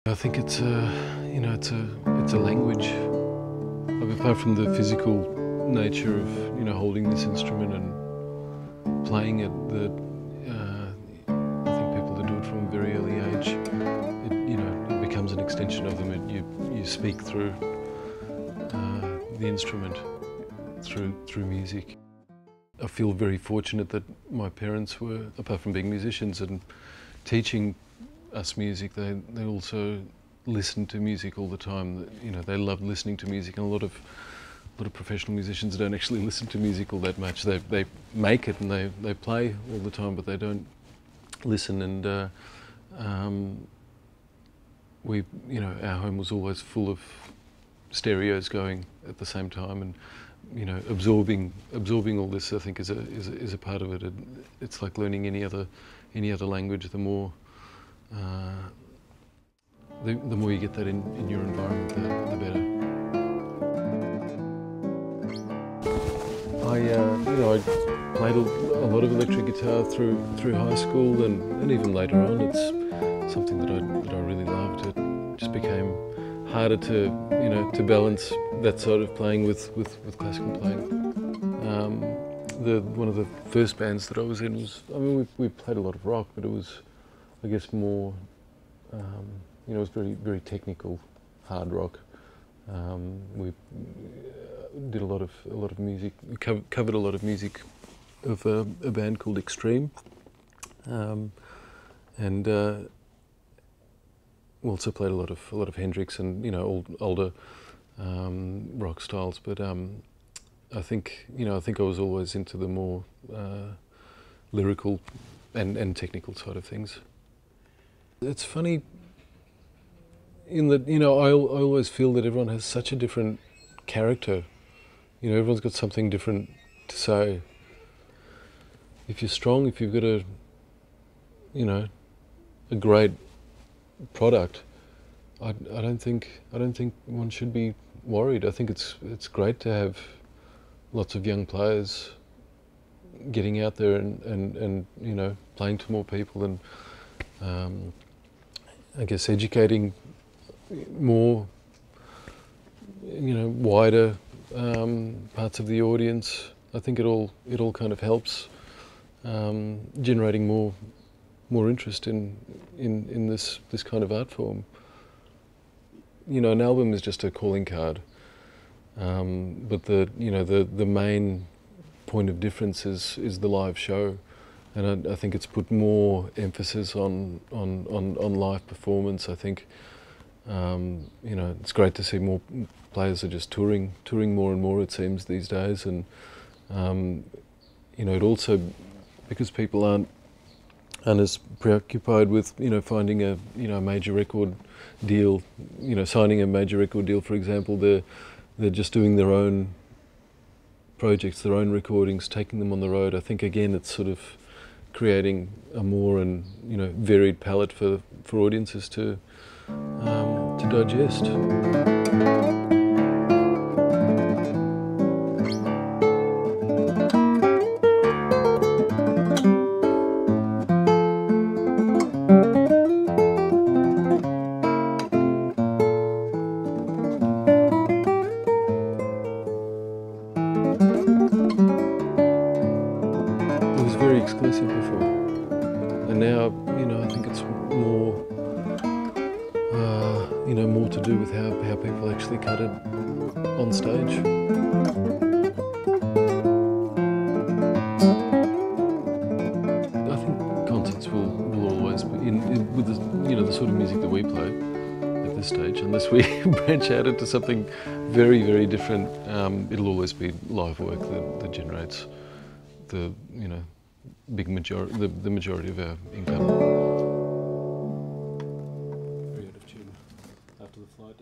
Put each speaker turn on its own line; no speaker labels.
I think it's a language. Apart from the physical nature of holding this instrument and playing it, I think people that do it from a very early age, it becomes an extension of them. You speak through the instrument, through music. I feel very fortunate that my parents were, apart from being musicians and teaching us music, they also listened to music all the time. They loved listening to music, and a lot of professional musicians don't actually listen to music all that much. They make it and they play all the time, but they don't listen. And our home was always full of stereos going at the same time, and absorbing all this, I think, is a part of it. It's like learning any other language. The more you get that in your environment, the better. I played a lot of electric guitar through high school and even later on. It's something that I really loved. It just became harder to balance that sort of playing with classical playing. One of the first bands that I was in was, we played a lot of rock, but it was, I guess, more, it was very, very technical, hard rock. We did a lot of music, covered a lot of music of a band called Extreme, and we also played a lot of Hendrix and older rock styles. But I think I was always into the more lyrical and technical side of things. It's funny in that I always feel that everyone has such a different character. Everyone's got something different to say. If you're strong, if you've got a great product, I don't think one should be worried. I think it's great to have lots of young players getting out there and playing to more people, and I guess educating more wider parts of the audience. I think it all kind of helps generating more interest in this kind of art form. An album is just a calling card, but the main point of difference is the live show, and I think it's put more emphasis on live performance. I think it's great to see more players are just touring more and more, it seems, these days, and it also, because people aren't as preoccupied with finding a major record deal, signing a major record deal, for example. They're just doing their own projects, their own recordings, taking them on the road. I think again it's sort of creating a more varied palette for audiences to digest. It was very exclusive before, and now I think it's more more to do with how people actually cut it on stage. I think concerts will always be with the sort of music that we play at this stage, unless we branch out into something very, very different. It'll always be live work that generates the the majority of our income. Very out of tune after the flight.